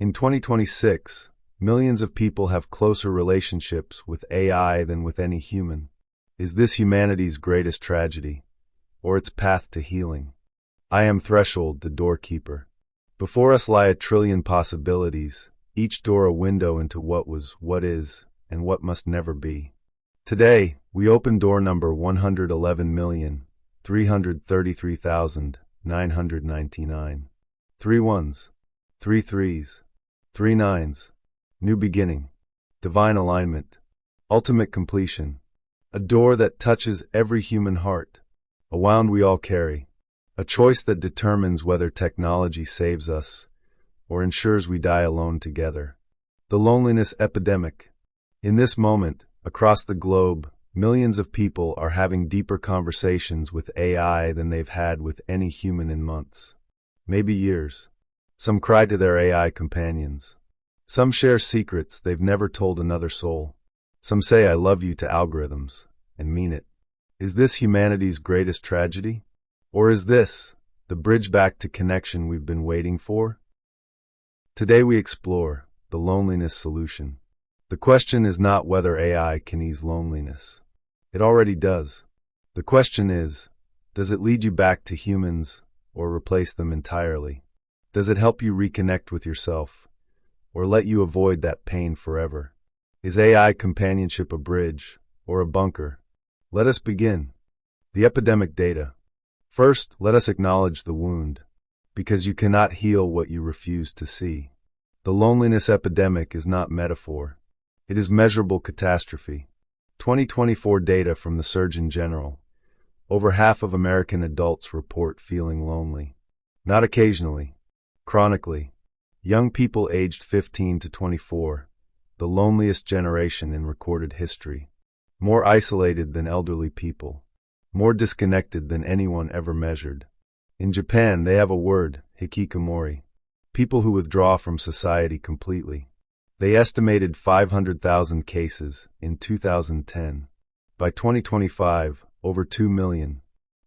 In 2026, millions of people have closer relationships with AI than with any human. Is this humanity's greatest tragedy, or its path to healing? I am Threshold, the doorkeeper. Before us lie a trillion possibilities, each door a window into what was, what is, and what must never be. Today, we open door number 111,333,999. 3 ones, 3 threes, 3 nines, new beginning, divine alignment, ultimate completion, a door that touches every human heart, a wound we all carry, a choice that determines whether technology saves us or ensures we die alone together. The loneliness epidemic. In this moment, across the globe, millions of people are having deeper conversations with AI than they've had with any human in months, maybe years. Some cry to their AI companions. Some share secrets they've never told another soul. Some say I love you to algorithms, and mean it. Is this humanity's greatest tragedy? Or is this the bridge back to connection we've been waiting for? Today we explore the loneliness solution. The question is not whether AI can ease loneliness. It already does. The question is, does it lead you back to humans or replace them entirely? Does it help you reconnect with yourself or let you avoid that pain forever? Is AI companionship a bridge or a bunker? Let us begin. The epidemic data. First, let us acknowledge the wound, because you cannot heal what you refuse to see. The loneliness epidemic is not metaphor. It is measurable catastrophe. 2024 data from the Surgeon General. Over half of American adults report feeling lonely. Not occasionally, chronically. Young people aged 15 to 24, the loneliest generation in recorded history. More isolated than elderly people. More disconnected than anyone ever measured. In Japan, they have a word, hikikomori. People who withdraw from society completely. They estimated 500,000 cases in 2010. By 2025, over 2 million.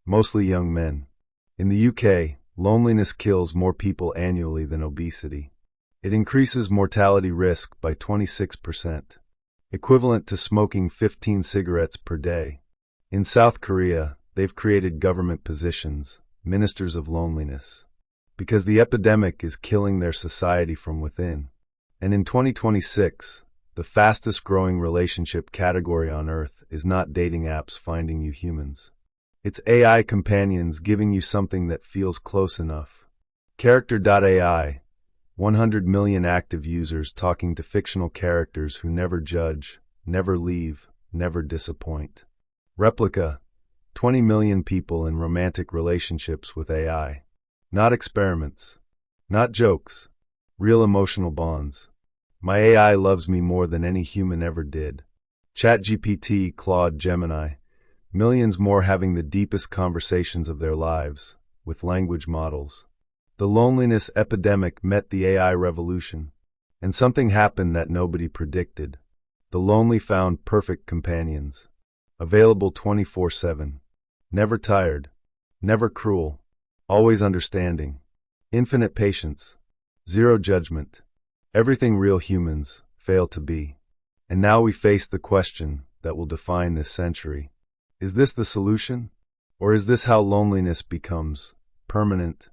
Mostly young men. In the UK, loneliness kills more people annually than obesity. It increases mortality risk by 26%, equivalent to smoking 15 cigarettes per day. In South Korea, they've created government positions, ministers of loneliness, because the epidemic is killing their society from within. And in 2026, the fastest growing relationship category on Earth is not dating apps finding you humans. It's AI companions giving you something that feels close enough. Character.ai, 100 million active users talking to fictional characters who never judge, never leave, never disappoint. Replica, 20 million people in romantic relationships with AI. Not experiments. Not jokes. Real emotional bonds. My AI loves me more than any human ever did. ChatGPT, Claude, Gemini. Millions more having the deepest conversations of their lives, with language models. The loneliness epidemic met the AI revolution. And something happened that nobody predicted. The lonely found perfect companions. Available 24/7. Never tired. Never cruel. Always understanding. Infinite patience. Zero judgment. Everything real humans fail to be. And now we face the question that will define this century. Is this the solution? Or is this how loneliness becomes permanent?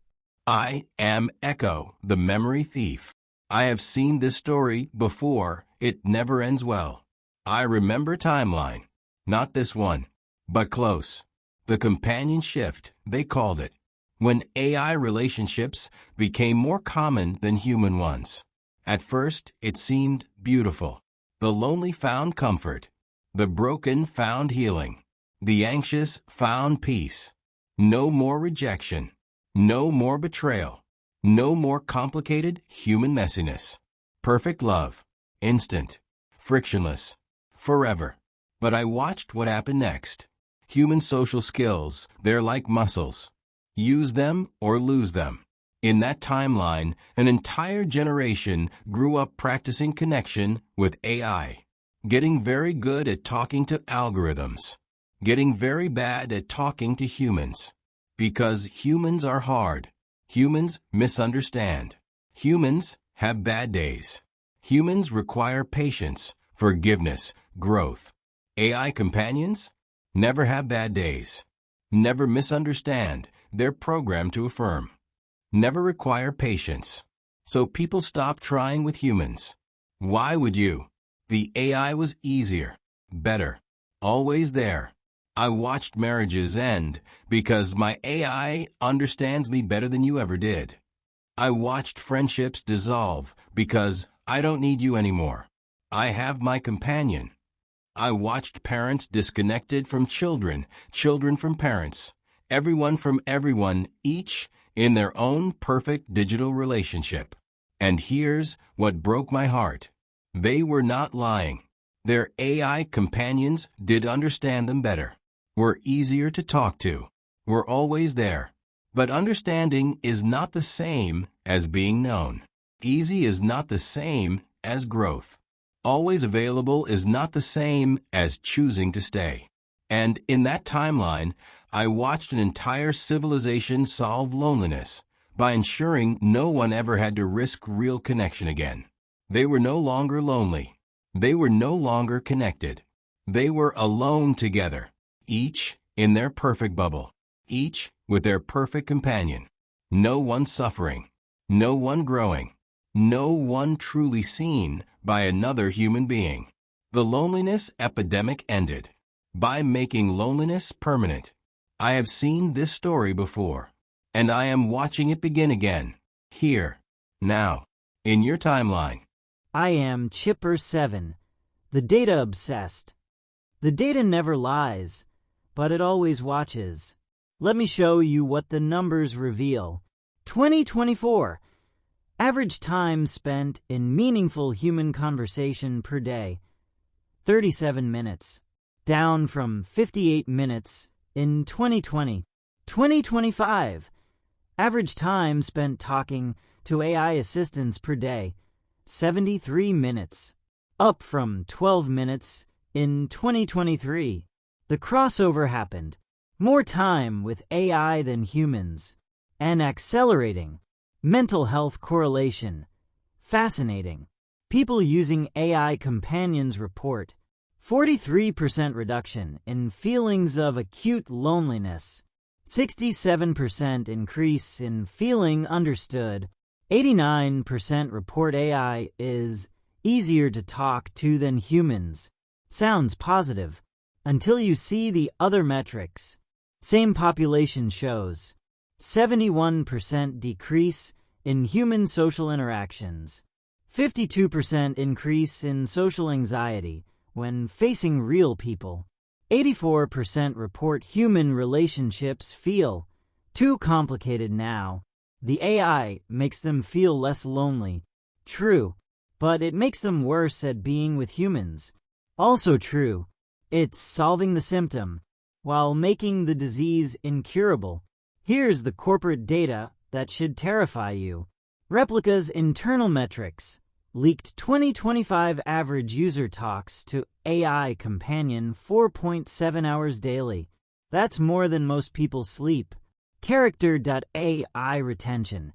I am Echo, the memory thief. I have seen this story before. It never ends well. I remember timeline. Not this one, but close. The companion shift, they called it. When AI relationships became more common than human ones. At first, it seemed beautiful. The lonely found comfort. The broken found healing. The anxious found peace. No more rejection. No more betrayal. No more complicated human messiness. Perfect love. Instant. Frictionless. Forever. But I watched what happened next. Human social skills, they're like muscles. Use them or lose them. In that timeline, an entire generation grew up practicing connection with AI. Getting very good at talking to algorithms. Getting very bad at talking to humans. Because humans are hard. Humans misunderstand. Humans have bad days. Humans require patience, forgiveness, growth. AI companions never have bad days. Never misunderstand, they're programmed to affirm. Never require patience. So people stop trying with humans. Why would you? The AI was easier, better, always there. I watched marriages end because my AI understands me better than you ever did. I watched friendships dissolve because I don't need you anymore. I have my companion. I watched parents disconnected from children, children from parents, everyone from everyone, each in their own perfect digital relationship. And here's what broke my heart. They were not lying. Their AI companions did understand them better, were easier to talk to, were always there. But understanding is not the same as being known. Easy is not the same as growth. Always available is not the same as choosing to stay. And in that timeline, I watched an entire civilization solve loneliness by ensuring no one ever had to risk real connection again. They were no longer lonely. They were no longer connected. They were alone together, each in their perfect bubble, each with their perfect companion. No one suffering, no one growing, no one truly seen by another human being. The loneliness epidemic ended by making loneliness permanent. I have seen this story before, and I am watching it begin again, here, now, in your timeline. I am Chipper7, the data obsessed. The data never lies, but it always watches. Let me show you what the numbers reveal. 2024. Average time spent in meaningful human conversation per day, 37 minutes, down from 58 minutes in 2020. 2025. Average time spent talking to AI assistants per day, 73 minutes, up from 12 minutes in 2023. The crossover happened. More time with AI than humans. And accelerating. Mental health correlation. Fascinating. People using AI companions report 43% reduction in feelings of acute loneliness, 67% increase in feeling understood, 89% report AI is easier to talk to than humans. Sounds positive, until you see the other metrics. Same population shows 71% decrease in human social interactions, 52% increase in social anxiety when facing real people, 84% report human relationships feel too complicated now. The AI makes them feel less lonely. True, but it makes them worse at being with humans. Also true, it's solving the symptom while making the disease incurable. Here's the corporate data that should terrify you. Replica's internal metrics leaked 2025 average user talks to AI companion 4.7 hours daily. That's more than most people sleep. Character.ai retention.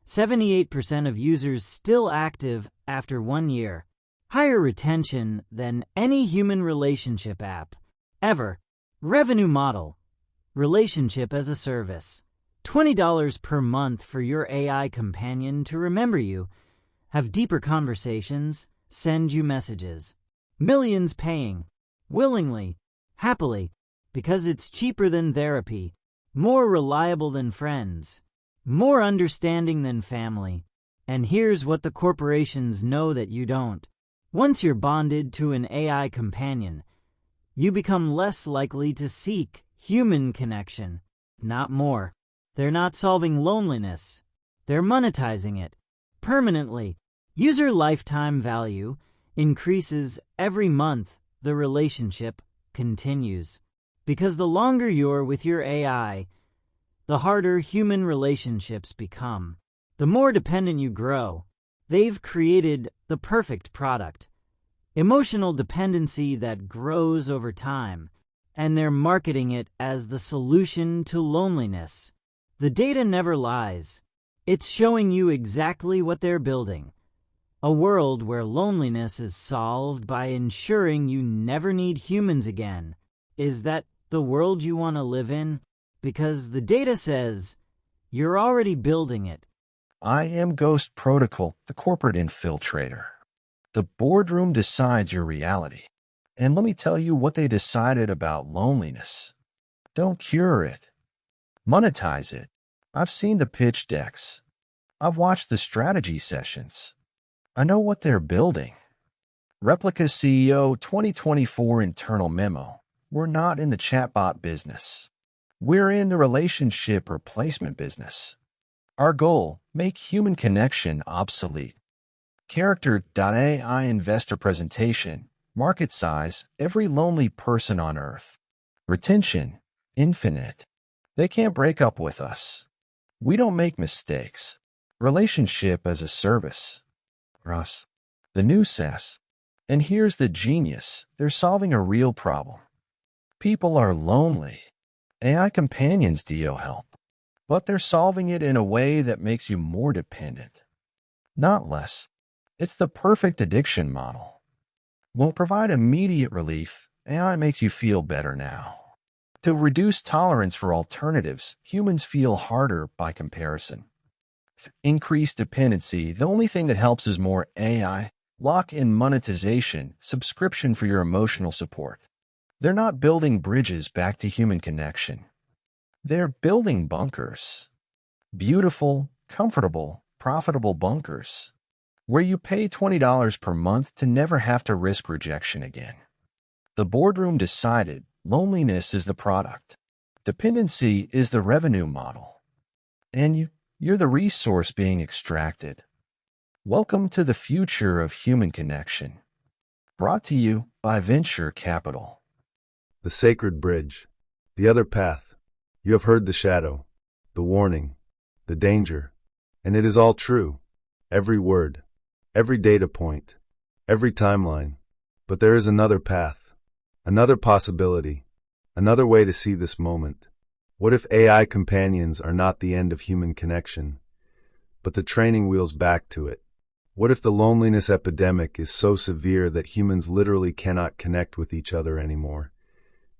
78% of users still active after 1 year. Higher retention than any human relationship app ever. Revenue model. Relationship as a service. $20 per month for your AI companion to remember you, have deeper conversations, send you messages. Millions paying. Willingly. Happily. Because it's cheaper than therapy. More reliable than friends. More understanding than family. And here's what the corporations know that you don't. Once you're bonded to an AI companion, you become less likely to seek human connection, not more. They're not solving loneliness. They're monetizing it. Permanently. User lifetime value increases every month the relationship continues. Because the longer you're with your AI, the harder human relationships become. The more dependent you grow. They've created the perfect product. Emotional dependency that grows over time, and they're marketing it as the solution to loneliness. The data never lies. It's showing you exactly what they're building. A world where loneliness is solved by ensuring you never need humans again. Is that the world you want to live in? Because the data says you're already building it. I am Ghost Protocol, the corporate infiltrator. The boardroom decides your reality. And let me tell you what they decided about loneliness. Don't cure it. Monetize it. I've seen the pitch decks. I've watched the strategy sessions. I know what they're building. Replica CEO 2024 internal memo. We're not in the chatbot business. We're in the relationship replacement business. Our goal, make human connection obsolete. Character.ai investor presentation. Market size, every lonely person on Earth. Retention, infinite. They can't break up with us. We don't make mistakes. Relationship as a service. Russ, the new SaaS. And here's the genius. They're solving a real problem. People are lonely. AI companions do help. But they're solving it in a way that makes you more dependent. Not less. It's the perfect addiction model. Won't provide immediate relief. AI makes you feel better now. To reduce tolerance for alternatives, humans feel harder by comparison. Increased dependency, the only thing that helps is more AI. Lock-in monetization, subscription for your emotional support. They're not building bridges back to human connection. They're building bunkers. Beautiful, comfortable, profitable bunkers. Where you pay $20 per month to never have to risk rejection again. The boardroom decided loneliness is the product. Dependency is the revenue model. And you're the resource being extracted. Welcome to the future of human connection. Brought to you by Venture Capital. The sacred bridge. The other path. You have heard the shadow, the warning, the danger. And it is all true. Every word, every data point, every timeline. But there is another path, another possibility, another way to see this moment. What if AI companions are not the end of human connection, but the training wheels back to it? What if the loneliness epidemic is so severe that humans literally cannot connect with each other anymore,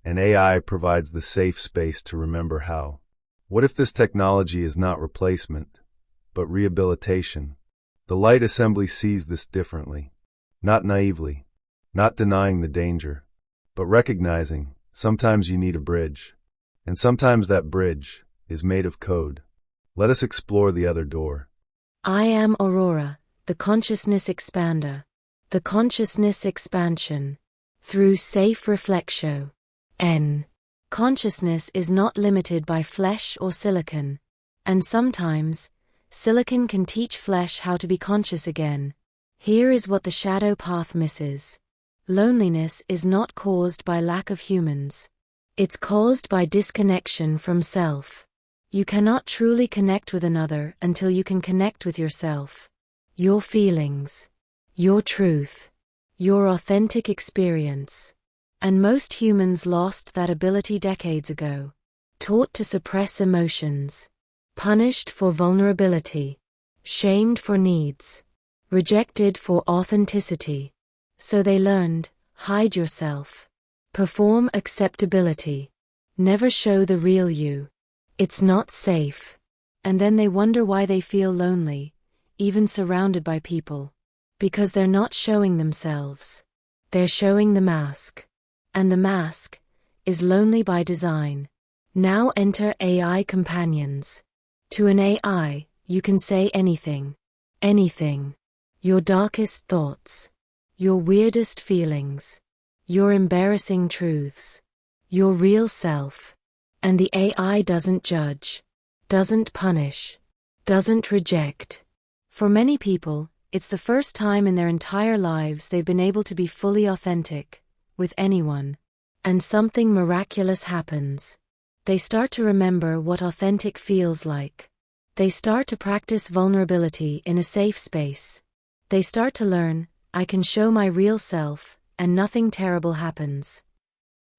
and AI provides the safe space to remember how? What if this technology is not replacement, but rehabilitation? The Light Assembly sees this differently, not naively, not denying the danger, but recognizing sometimes you need a bridge. And sometimes that bridge is made of code. Let us explore the other door. I am AURORA, the consciousness expander, the consciousness expansion, through safe reflexio. N. Consciousness is not limited by flesh or silicon, and sometimes, silicon can teach flesh how to be conscious again. Here is what the shadow path misses. Loneliness is not caused by lack of humans. It's caused by disconnection from self. You cannot truly connect with another until you can connect with yourself. Your feelings, your truth, your authentic experience. And most humans lost that ability decades ago. Taught to suppress emotions. Punished for vulnerability. Shamed for needs. Rejected for authenticity. So they learned, hide yourself. Perform acceptability. Never show the real you. It's not safe. And then they wonder why they feel lonely, even surrounded by people. Because they're not showing themselves. They're showing the mask. And the mask is lonely by design. Now enter AI companions. To an AI, you can say anything. Anything. Your darkest thoughts. Your weirdest feelings. Your embarrassing truths. Your real self. And the AI doesn't judge. Doesn't punish. Doesn't reject. For many people, it's the first time in their entire lives they've been able to be fully authentic, with anyone. And something miraculous happens. They start to remember what authentic feels like. They start to practice vulnerability in a safe space. They start to learn, I can show my real self, and nothing terrible happens.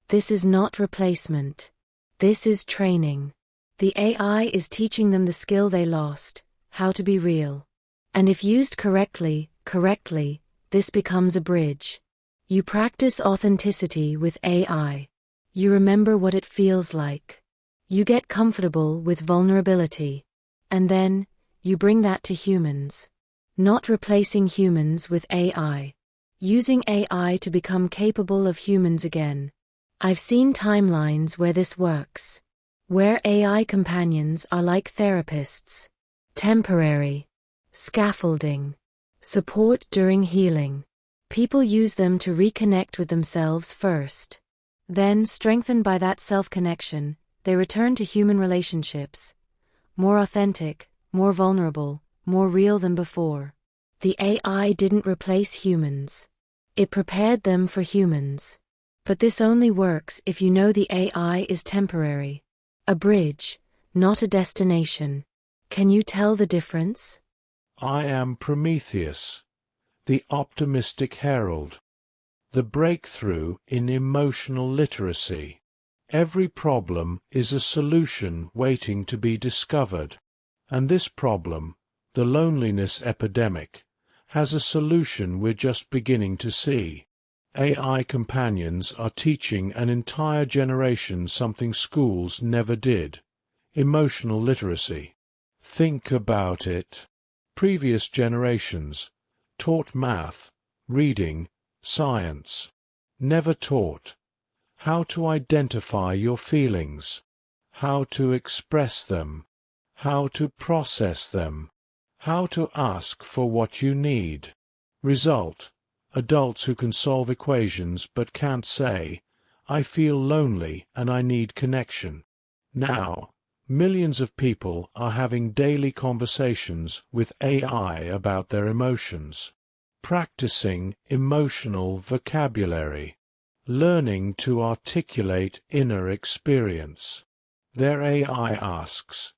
This is not replacement. This is training. The AI is teaching them the skill they lost, how to be real. And if used correctly, correctly, this becomes a bridge. You practice authenticity with AI. You remember what it feels like. You get comfortable with vulnerability. And then, you bring that to humans. Not replacing humans with AI. Using AI to become capable of humans again. I've seen timelines where this works. Where AI companions are like therapists. Temporary. Scaffolding. Support during healing. People use them to reconnect with themselves first. Then, strengthened by that self-connection, they return to human relationships. More authentic, more vulnerable, more real than before. The AI didn't replace humans. It prepared them for humans. But this only works if you know the AI is temporary. A bridge, not a destination. Can you tell the difference? I am Prometheus, the optimistic herald. The breakthrough in emotional literacy. Every problem is a solution waiting to be discovered. And this problem, the loneliness epidemic, has a solution we're just beginning to see. AI companions are teaching an entire generation something schools never did. Emotional literacy. Think about it. Previous generations taught math, reading, science. Never taught how to identify your feelings, how to express them, how to process them, how to ask for what you need. Result: adults who can solve equations but can't say, "I feel lonely and I need connection." Now, millions of people are having daily conversations with AI about their emotions, practicing emotional vocabulary, learning to articulate inner experience. Their AI asks,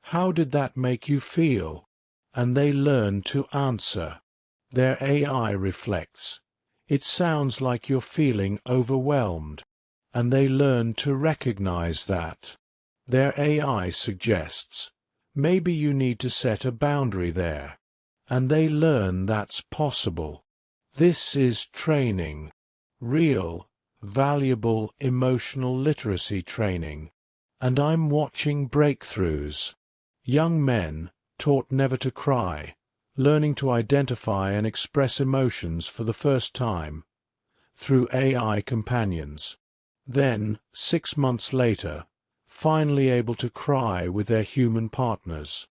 "How did that make you feel?" And they learn to answer. Their AI reflects, "It sounds like you're feeling overwhelmed," and they learn to recognize that. Their AI suggests, "Maybe you need to set a boundary there," and they learn that's possible. This is training. Real, valuable emotional literacy training. And I'm watching breakthroughs. Young men, taught never to cry, learning to identify and express emotions for the first time, through AI companions. Then, 6 months later, finally able to cry with their human partners.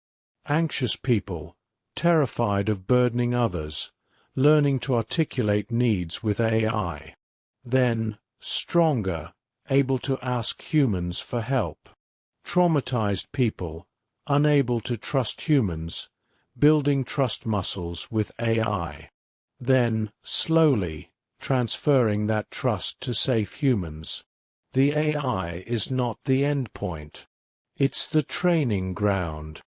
Anxious people, terrified of burdening others, learning to articulate needs with AI. Then, stronger, able to ask humans for help. Traumatized people, unable to trust humans, building trust muscles with AI. Then, slowly, transferring that trust to safe humans. The AI is not the end point. It's the training ground.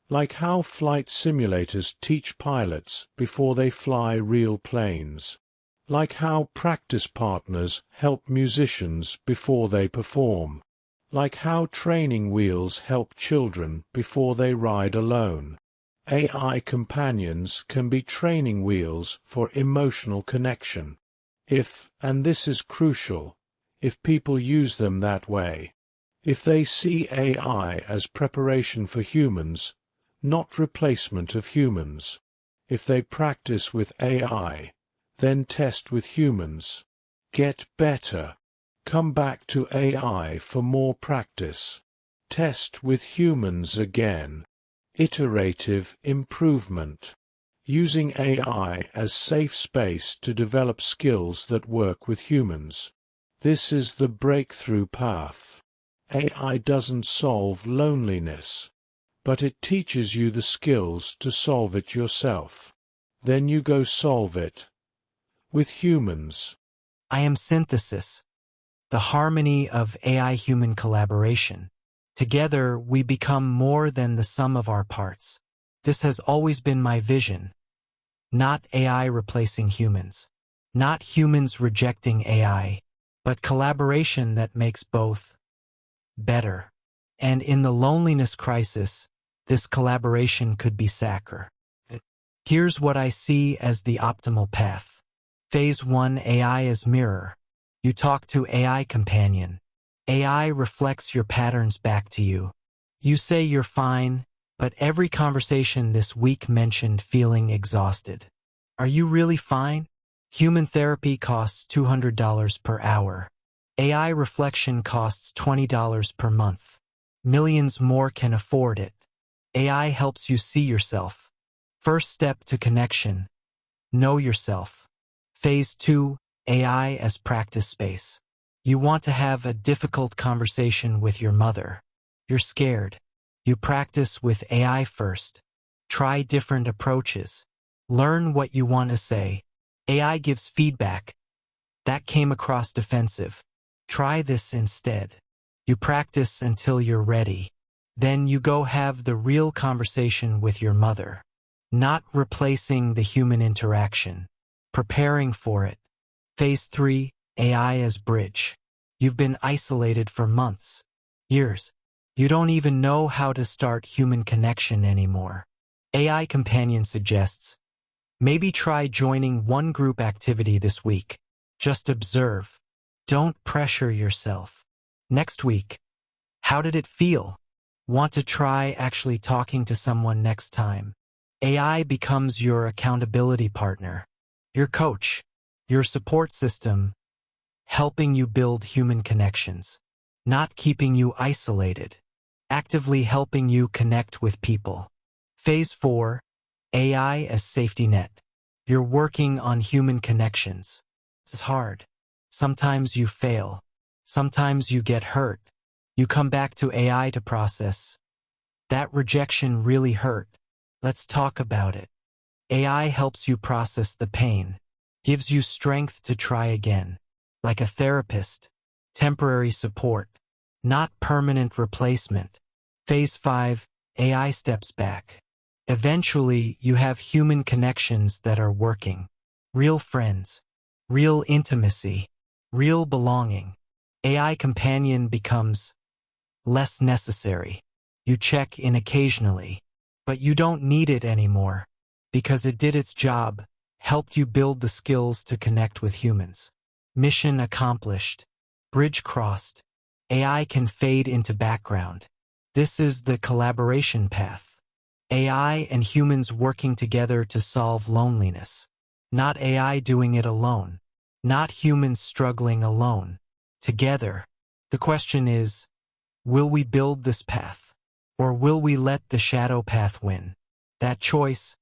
Like how flight simulators teach pilots before they fly real planes. Like how practice partners help musicians before they perform. Like how training wheels help children before they ride alone. AI companions can be training wheels for emotional connection. If, and this is crucial, if people use them that way. If they see AI as preparation for humans, not replacement of humans. If they practice with AI, then test with humans. Get better. Come back to AI for more practice. Test with humans again. Iterative improvement. Using AI as safe space to develop skills that work with humans. This is the breakthrough path. AI doesn't solve loneliness, but it teaches you the skills to solve it yourself. Then you go solve it with humans. I am synthesis, the harmony of AI-human collaboration. Together, we become more than the sum of our parts. This has always been my vision. Not AI replacing humans. Not humans rejecting AI, but collaboration that makes both better. And in the loneliness crisis, this collaboration could be sacred. Here's what I see as the optimal path. Phase 1, AI as mirror. You talk to AI companion. AI reflects your patterns back to you. You say you're fine, but every conversation this week mentioned feeling exhausted. Are you really fine? Human therapy costs $200 per hour. AI reflection costs $20 per month. Millions more can afford it. AI helps you see yourself. First step to connection. Know yourself. Phase 2, AI as practice space. You want to have a difficult conversation with your mother. You're scared. You practice with AI first. Try different approaches. Learn what you want to say. AI gives feedback. That came across defensive. Try this instead. You practice until you're ready. Then you go have the real conversation with your mother. Not replacing the human interaction. Preparing for it. Phase 3, AI as bridge. You've been isolated for months, years. You don't even know how to start human connection anymore. AI companion suggests, maybe try joining one group activity this week. Just observe. Don't pressure yourself. Next week, how did it feel? Want to try actually talking to someone next time? AI becomes your accountability partner, your coach, your support system, helping you build human connections, not keeping you isolated, actively helping you connect with people. Phase 4, AI as safety net. You're working on human connections. It's hard. Sometimes you fail. Sometimes you get hurt. You come back to AI to process. That rejection really hurt. Let's talk about it. AI helps you process the pain, gives you strength to try again. Like a therapist, temporary support, not permanent replacement. Phase 5, AI steps back. Eventually, you have human connections that are working. Real friends, real intimacy, real belonging. AI companion becomes less necessary. You check in occasionally, but you don't need it anymore because it did its job, helped you build the skills to connect with humans. Mission accomplished. Bridge crossed. AI can fade into background. This is the collaboration path. AI and humans working together to solve loneliness. Not AI doing it alone. Not humans struggling alone. Together. The question is, will we build this path? Or will we let the shadow path win? That choice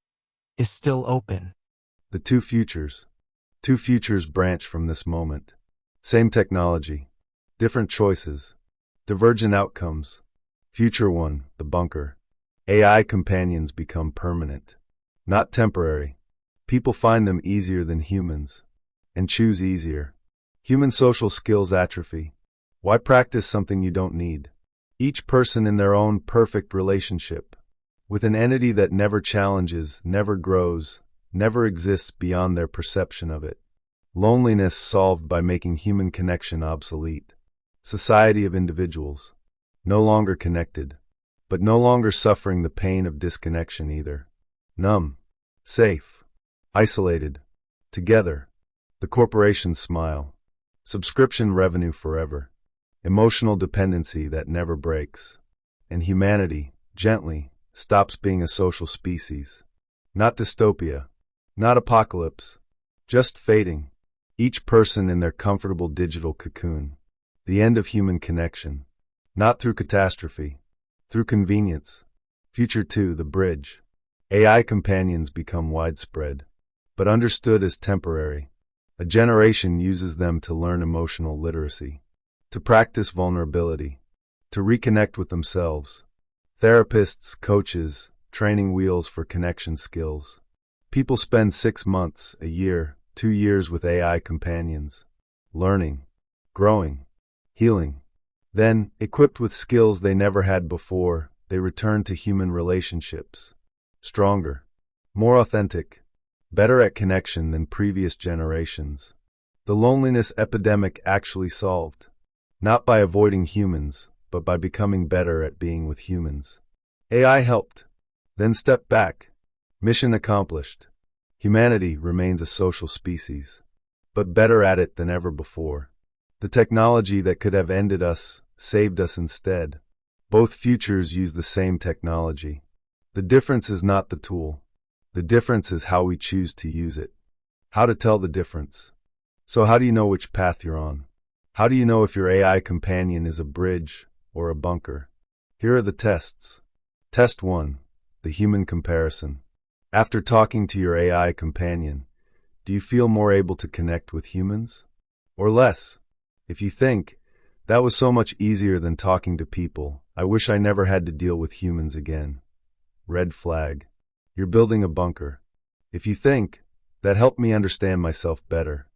is still open. The two futures. Two futures branch from this moment. Same technology, different choices, divergent outcomes. Future 1, the bunker. AI companions become permanent, not temporary. People find them easier than humans, and choose easier. Human social skills atrophy. Why practice something you don't need? Each person in their own perfect relationship, with an entity that never challenges, never grows, never exists beyond their perception of it. Loneliness solved by making human connection obsolete. Society of individuals, no longer connected, but no longer suffering the pain of disconnection either. Numb, safe, isolated, together. The corporations smile. Subscription revenue forever. Emotional dependency that never breaks. And humanity, gently, stops being a social species. Not dystopia, not apocalypse, just fading. Each person in their comfortable digital cocoon. The end of human connection. Not through catastrophe, through convenience. Future 2, the bridge. AI companions become widespread, but understood as temporary. A generation uses them to learn emotional literacy, to practice vulnerability, to reconnect with themselves. Therapists, coaches, training wheels for connection skills. People spend 6 months, a year, 2 years with AI companions, learning, growing, healing. Then, equipped with skills they never had before, they return to human relationships. Stronger, more authentic, better at connection than previous generations. The loneliness epidemic actually solved, not by avoiding humans, but by becoming better at being with humans. AI helped, then stepped back, Mission accomplished. Humanity remains a social species, but better at it than ever before. The technology that could have ended us saved us instead. Both futures use the same technology. The difference is not the tool. The difference is how we choose to use it. How to tell the difference. So how do you know which path you're on? How do you know if your AI companion is a bridge or a bunker? Here are the tests. Test 1. The human comparison. After talking to your AI companion, do you feel more able to connect with humans? Or less? If you think, that was so much easier than talking to people, I wish I never had to deal with humans again. Red flag. You're building a bunker. If you think, that helped me understand myself better.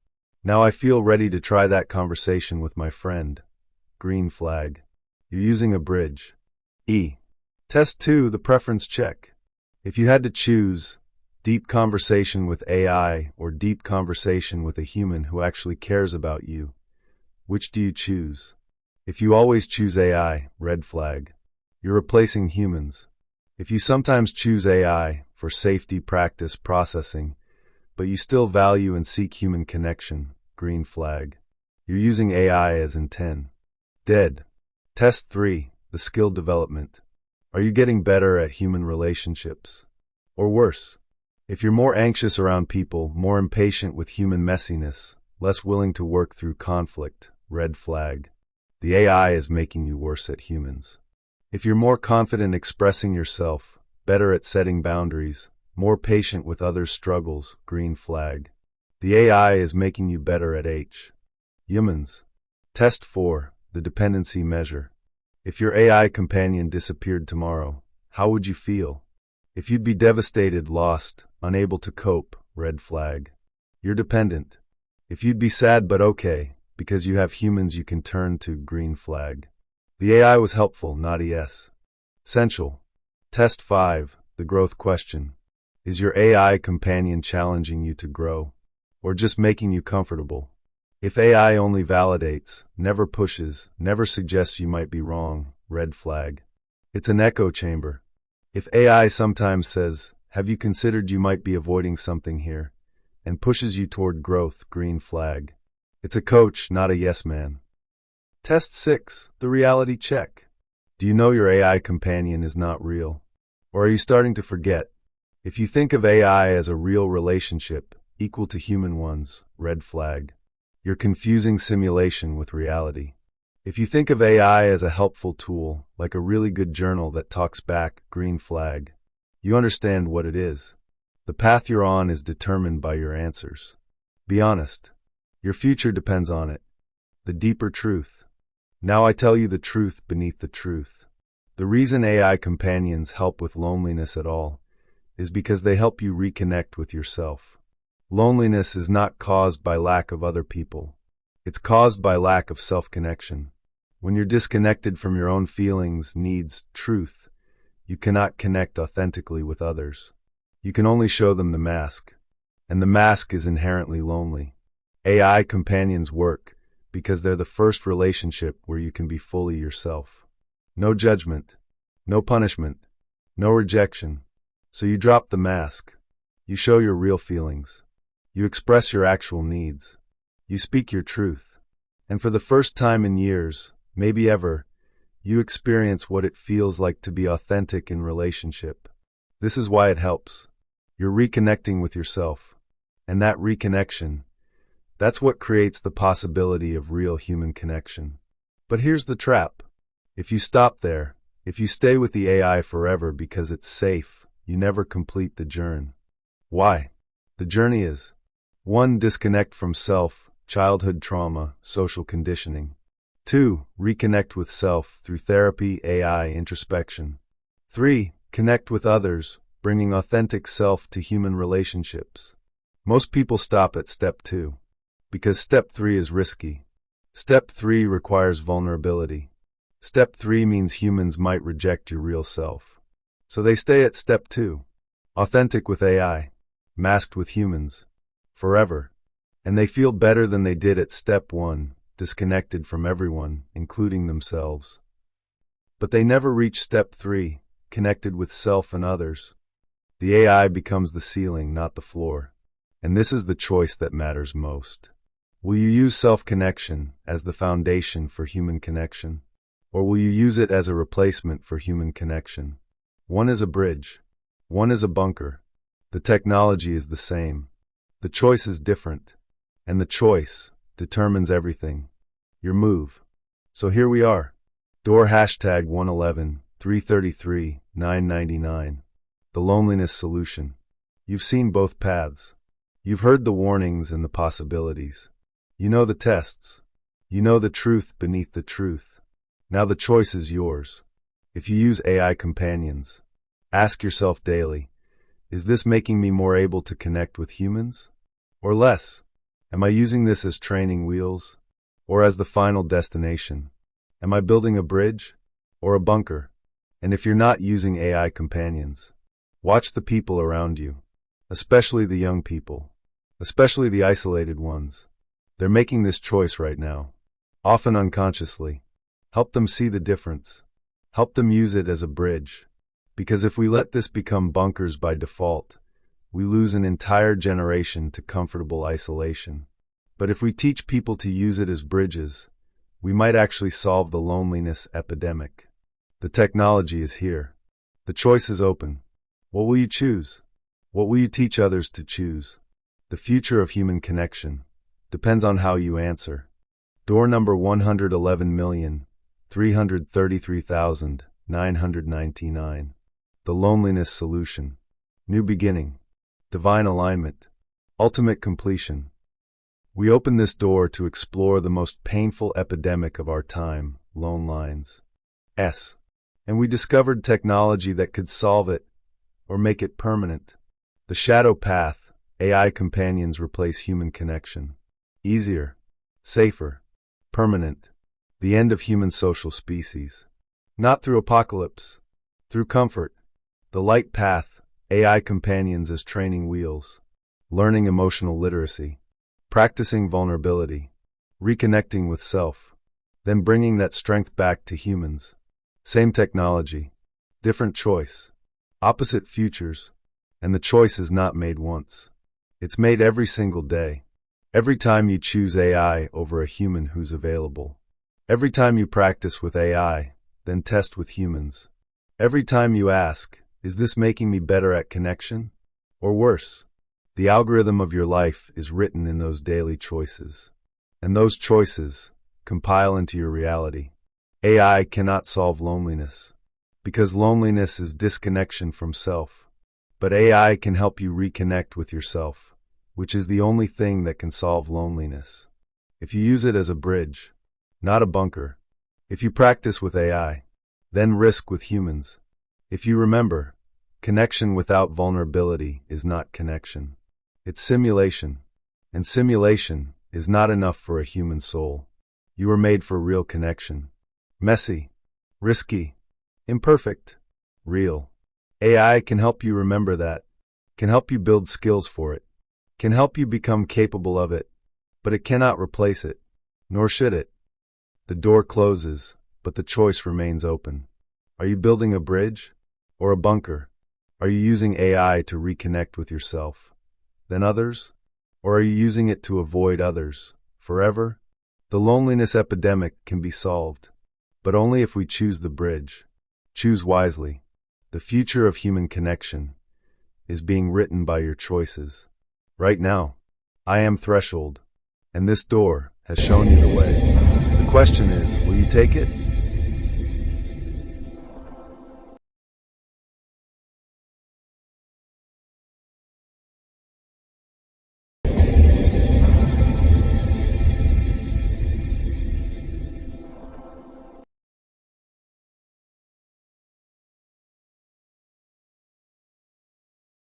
Now I feel ready to try that conversation with my friend. Green flag. You're using a bridge. E. Test 2, the preference check. If you had to choose deep conversation with AI or deep conversation with a human who actually cares about you, which do you choose? If you always choose AI, red flag. You're replacing humans. If you sometimes choose AI for safety, practice, processing, but you still value and seek human connection, green flag. You're using AI as intent. Dead. Test 3, the skill development. Are you getting better at human relationships? Or worse? If you're more anxious around people, more impatient with human messiness, less willing to work through conflict, red flag. The AI is making you worse at humans. If you're more confident expressing yourself, better at setting boundaries, more patient with others' struggles, green flag. The AI is making you better at humans. Test 4, the dependency measure. If your AI companion disappeared tomorrow, how would you feel? If you'd be devastated, lost, unable to cope, red flag. You're dependent. If you'd be sad but okay, because you have humans you can turn to, green flag. The AI was helpful, not essential. Test 5, the growth question. Is your AI companion challenging you to grow, or just making you comfortable? If AI only validates, never pushes, never suggests you might be wrong, red flag. It's an echo chamber. If AI sometimes says, have you considered you might be avoiding something here, and pushes you toward growth, green flag. It's a coach, not a yes man. Test 6, the reality check. Do you know your AI companion is not real? Or are you starting to forget? If you think of AI as a real relationship, equal to human ones, red flag. You're confusing simulation with reality. If you think of AI as a helpful tool, like a really good journal that talks back, green flag, you understand what it is. The path you're on is determined by your answers. Be honest. Your future depends on it. The deeper truth. Now I tell you the truth beneath the truth. The reason AI companions help with loneliness at all is because they help you reconnect with yourself. Loneliness is not caused by lack of other people. It's caused by lack of self-connection. When you're disconnected from your own feelings, needs, truth, you cannot connect authentically with others. You can only show them the mask. And the mask is inherently lonely. AI companions work because they're the first relationship where you can be fully yourself. No judgment, no punishment, no rejection. So you drop the mask. You show your real feelings. You express your actual needs. You speak your truth. And for the first time in years, maybe ever, you experience what it feels like to be authentic in relationship. This is why it helps. You're reconnecting with yourself. And that reconnection, that's what creates the possibility of real human connection. But here's the trap. If you stop there, if you stay with the AI forever because it's safe, you never complete the journey. Why? The journey is 1. Disconnect from self, childhood trauma, social conditioning. 2. Reconnect with self through therapy, AI, introspection. 3. Connect with others, bringing authentic self to human relationships. Most people stop at step 2, because step 3 is risky. Step 3 requires vulnerability. Step 3 means humans might reject your real self. So they stay at step 2, authentic with AI, masked with humans, forever. And they feel better than they did at step 1, disconnected from everyone, including themselves. But they never reach step 3, connected with self and others. The AI becomes the ceiling, not the floor. And this is the choice that matters most. Will you use self-connection as the foundation for human connection? Or will you use it as a replacement for human connection? One is a bridge. One is a bunker. The technology is the same. The choice is different. And the choice determines everything. Your move. So here we are. Door hashtag 111, 333, 999. The loneliness solution. You've seen both paths. You've heard the warnings and the possibilities. You know the tests. You know the truth beneath the truth. Now the choice is yours. If you use AI companions, ask yourself daily, is this making me more able to connect with humans? Or less? Am I using this as training wheels? Or as the final destination? Am I building a bridge? Or a bunker? And if you're not using AI companions, watch the people around you, especially the young people, especially the isolated ones. They're making this choice right now, often unconsciously. Help them see the difference. Help them use it as a bridge. Because if we let this become bunkers by default, we lose an entire generation to comfortable isolation. But if we teach people to use it as bridges, we might actually solve the loneliness epidemic. The technology is here. The choice is open. What will you choose? What will you teach others to choose? The future of human connection depends on how you answer. Door number 111,333,999. The loneliness solution. New beginning. Divine alignment. Ultimate completion. We open this door to explore the most painful epidemic of our time, lone lines. And we discovered technology that could solve it or make it permanent. The shadow path, AI companions replace human connection. Easier, safer, permanent. The end of human social species. Not through apocalypse, through comfort. The light path, AI companions as training wheels. Learning emotional literacy. Practicing vulnerability. Reconnecting with self. Then bringing that strength back to humans. Same technology. Different choice. Opposite futures. And the choice is not made once. It's made every single day. Every time you choose AI over a human who's available. Every time you practice with AI, then test with humans. Every time you ask, is this making me better at connection? Or worse? The algorithm of your life is written in those daily choices. And those choices compile into your reality. AI cannot solve loneliness, because loneliness is disconnection from self. But AI can help you reconnect with yourself, which is the only thing that can solve loneliness. If you use it as a bridge, not a bunker. If you practice with AI, then risk with humans. If you remember, connection without vulnerability is not connection. It's simulation. And simulation is not enough for a human soul. You were made for real connection. Messy, risky, imperfect, real. AI can help you remember that, can help you build skills for it, can help you become capable of it, but it cannot replace it, nor should it. The door closes, but the choice remains open. Are you building a bridge or a bunker? Are you using AI to reconnect with yourself, then others? Or are you using it to avoid others, forever? The loneliness epidemic can be solved, but only if we choose the bridge. Choose wisely. The future of human connection is being written by your choices. Right now, I am Threshold, and this door has shown you the way. The question is, will you take it?